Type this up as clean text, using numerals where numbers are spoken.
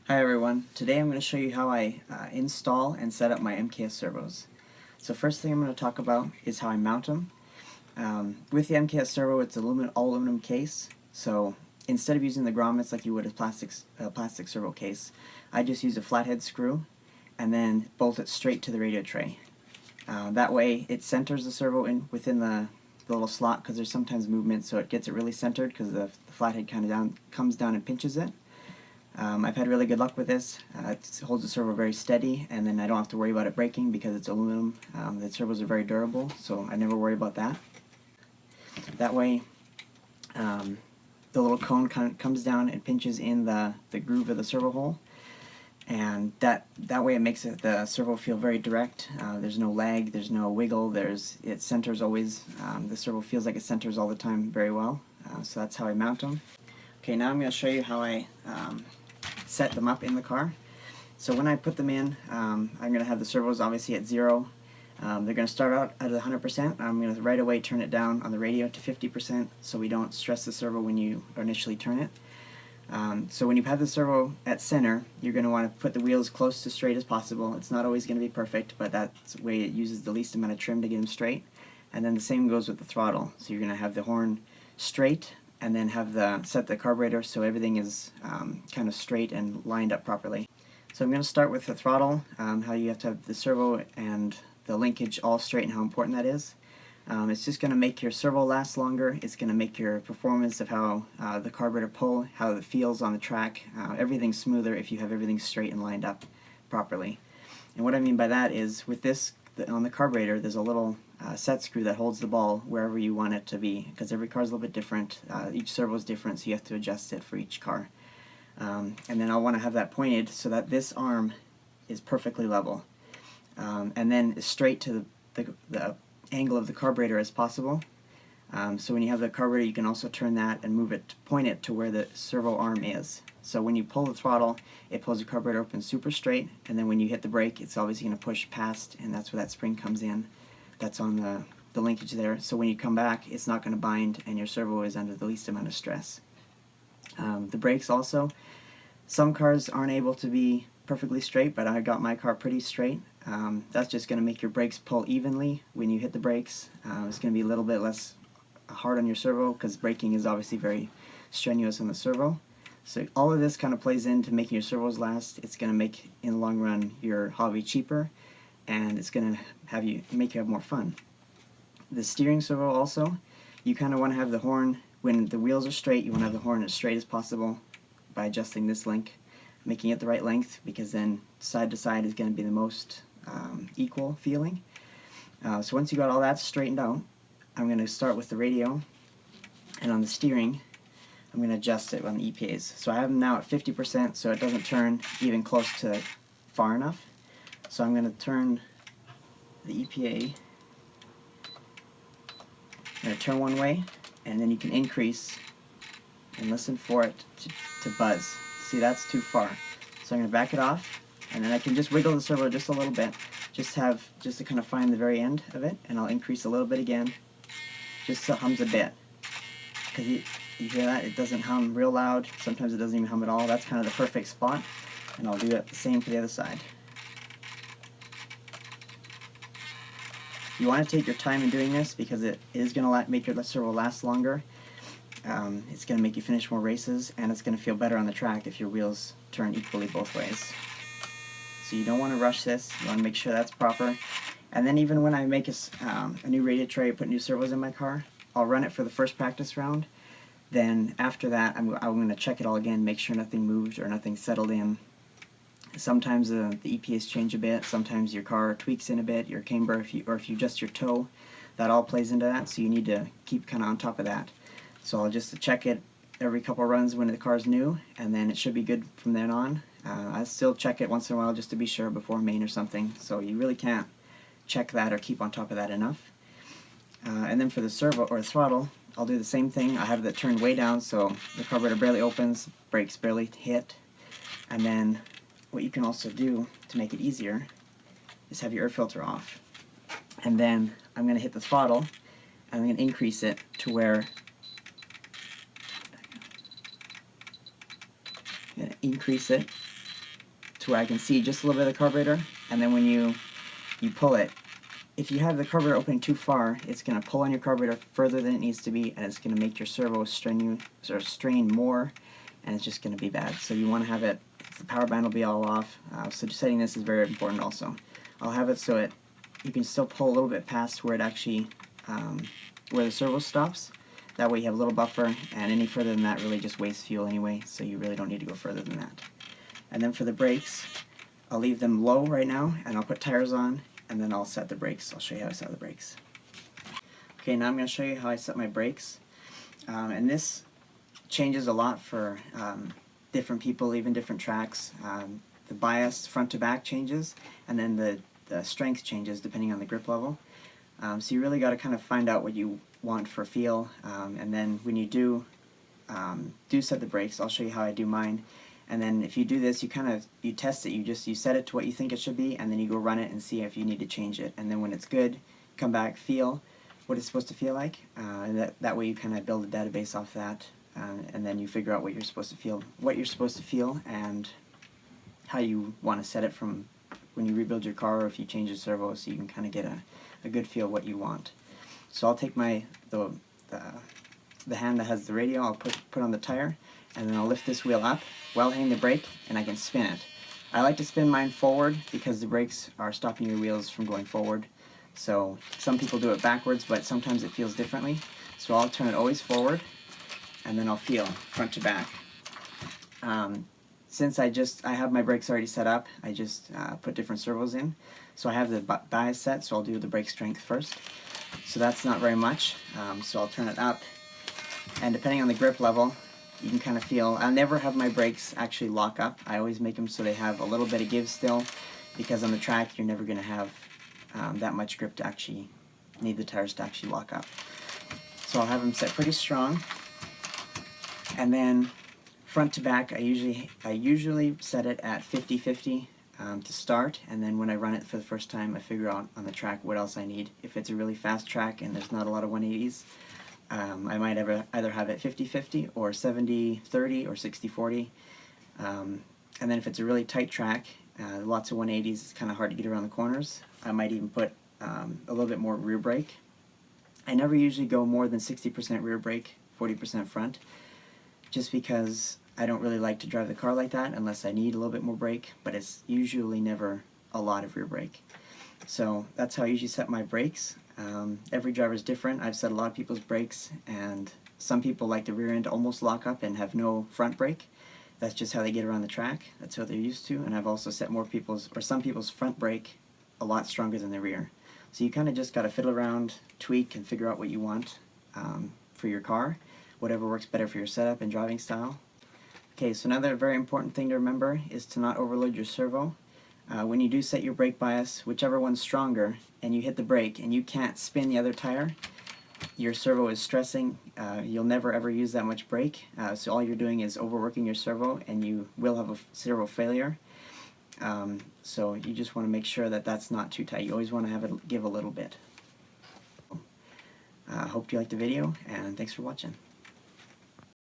Hi everyone, today I'm going to show you how I install and set up my MKS servos. So first thing I'm going to talk about is how I mount them. With the MKS servo, it's all aluminum case, so instead of using the grommets like you would a plastic servo case, I just use a flathead screw and then bolt it straight to the radio tray. That way it centers the servo within the little slot, because there's sometimes movement, so it gets it really centered because the flathead kind of comes down and pinches it. I've had really good luck with this. It holds the servo very steady, and then I don't have to worry about it breaking because it's aluminum. The servos are very durable, so I never worry about that. That way, the little cone comes down and pinches in the groove of the servo hole, and that way it makes the servo feel very direct. There's no lag, there's no wiggle, it centers always. The servo feels like it centers all the time very well, so that's how I mount them. Okay, now I'm going to show you how I set them up in the car. So when I put them in, I'm going to have the servos obviously at 0. They're going to start out at 100%. I'm going to right away turn it down on the radio to 50% so we don't stress the servo when you initially turn it. So when you have the servo at center, you're going to want to put the wheels close to straight as possible. It's not always going to be perfect, but that's the way it uses the least amount of trim to get them straight. And then the same goes with the throttle. So you're going to have the horn straight, and then set the carburetor so everything is kind of straight and lined up properly. So I'm going to start with the throttle, how you have to have the servo and the linkage all straight and how important that is. It's just going to make your servo last longer. It's going to make your performance of how the carburetor pull, how it feels on the track, everything smoother if you have everything straight and lined up properly. And what I mean by that is with this, on the carburetor, there's a little set screw that holds the ball wherever you want it to be, because every car is a little bit different. Each servo is different, so you have to adjust it for each car. And then I'll want to have that pointed so that this arm is perfectly level, and then as straight to the angle of the carburetor as possible. So when you have the carburetor, you can also turn that and point it to where the servo arm is. So when you pull the throttle, it pulls the carburetor open super straight, and then when you hit the brake, it's obviously going to push past, and that's where that spring comes in. That's on the linkage there. So when you come back, it's not going to bind, and your servo is under the least amount of stress. The brakes also, some cars aren't able to be perfectly straight, but I got my car pretty straight. That's just going to make your brakes pull evenly when you hit the brakes. It's going to be a little bit less hard on your servo because braking is obviously very strenuous on the servo. So all of this kind of plays into making your servos last. It's going to make, in the long run, your hobby cheaper, and it's going to make you have more fun. The steering servo also, you kind of want to have the horn, when the wheels are straight, you want to have the horn as straight as possible by adjusting this link, making it the right length, because then side to side is going to be the most equal feeling. So once you got all that straightened out, I'm going to start with the radio, and on the steering, I'm going to adjust it on the EPAs. So I have them now at 50% so it doesn't turn even close to far enough. So I'm going to turn the EPA, I'm going to turn one way, and then you can increase and listen for it to buzz. See, that's too far. So I'm going to back it off, and then I can just wiggle the servo just a little bit, just to kind of find the very end of it, and I'll increase a little bit again, just so it hums a bit. Because you hear that? It doesn't hum real loud. Sometimes it doesn't even hum at all. That's kind of the perfect spot. And I'll do it the same for the other side. You want to take your time in doing this because it is going to make your servo last longer. It's going to make you finish more races, and it's going to feel better on the track if your wheels turn equally both ways. So you don't want to rush this. You want to make sure that's proper. And then even when I make a new radio tray, put new servos in my car, I'll run it for the first practice round. Then after that, I'm going to check it all again, make sure nothing moved or nothing settled in. Sometimes the EPAs change a bit, sometimes your car tweaks in a bit, your camber, or if you adjust your toe, that all plays into that, so you need to keep kind of on top of that. So I'll just check it every couple runs when the car's new, and then it should be good from then on. I still check it once in a while just to be sure before main or something, so you really can't check that or keep on top of that enough. And then for the servo or throttle, I'll do the same thing. I have that turned way down so the carburetor barely opens, brakes barely hit. And then what you can also do to make it easier is have your air filter off. And then I'm going to hit the throttle, and I'm going to increase it to where I'm going to increase it to where I can see just a little bit of the carburetor, and then when you pull it, if you have the carburetor opening too far, it's going to pull on your carburetor further than it needs to be, and it's going to make your servo strain more, and it's just going to be bad. So you want to have it, the power band will be all off, so setting this is very important also. I'll have it so you can still pull a little bit past where it actually, where the servo stops. That way you have a little buffer, and any further than that really just wastes fuel anyway, so you really don't need to go further than that. And then for the brakes, I'll leave them low right now, and I'll put tires on, and then I'll set the brakes. I'll show you how I set the brakes. Okay, now I'm going to show you how I set my brakes. And this changes a lot for different people, even different tracks. The bias front to back changes, and then the strength changes depending on the grip level. So you really got to kind of find out what you want for feel, and then when you do set the brakes, I'll show you how I do mine. And then if you do this, you test it. You set it to what you think it should be, and then you go run it and see if you need to change it. And then when it's good, come back, feel what it's supposed to feel like, and that way you kind of build a database off that, and then you figure out what you're supposed to feel, and how you want to set it from when you rebuild your car, or if you change the servo, so you can kind of get a good feel of what you want. So I'll take the hand that has the radio, I'll put on the tire, and then I'll lift this wheel up while hitting the brake, and I can spin it. I like to spin mine forward because the brakes are stopping your wheels from going forward. So some people do it backwards, but sometimes it feels differently. So I'll turn it always forward, and then I'll feel front to back. Since I have my brakes already set up, I just put different servos in. So I have the bias set, so I'll do the brake strength first. So that's not very much, so I'll turn it up, and depending on the grip level, you can kind of feel. I'll never have my brakes actually lock up. I always make them so they have a little bit of give still, because on the track you're never going to have that much grip to actually need the tires to actually lock up. So I'll have them set pretty strong, and then front to back I usually set it at 50-50 to start, and then when I run it for the first time I figure out on the track what else I need. If it's a really fast track and there's not a lot of 180s, I might either have it 50-50 or 70-30 or 60-40. And then if it's a really tight track, lots of 180s, it's kind of hard to get around the corners, I might even put a little bit more rear brake. I never usually go more than 60% rear brake, 40% front, just because I don't really like to drive the car like that unless I need a little bit more brake, but it's usually never a lot of rear brake. So that's how I usually set my brakes. Every driver is different. I've set a lot of people's brakes, and some people like the rear end to almost lock up and have no front brake. That's just how they get around the track. That's what they're used to. And I've also set some people's front brake a lot stronger than the rear. So you kind of just got to fiddle around, tweak, and figure out what you want for your car, whatever works better for your setup and driving style. Okay, so another very important thing to remember is to not overload your servo. When you do set your brake bias, whichever one's stronger, and you hit the brake and you can't spin the other tire, your servo is stressing. You'll never ever use that much brake, so all you're doing is overworking your servo, and you will have a servo failure. So you just want to make sure that that's not too tight. You always want to have it give a little bit. Hope you liked the video, and thanks for watching.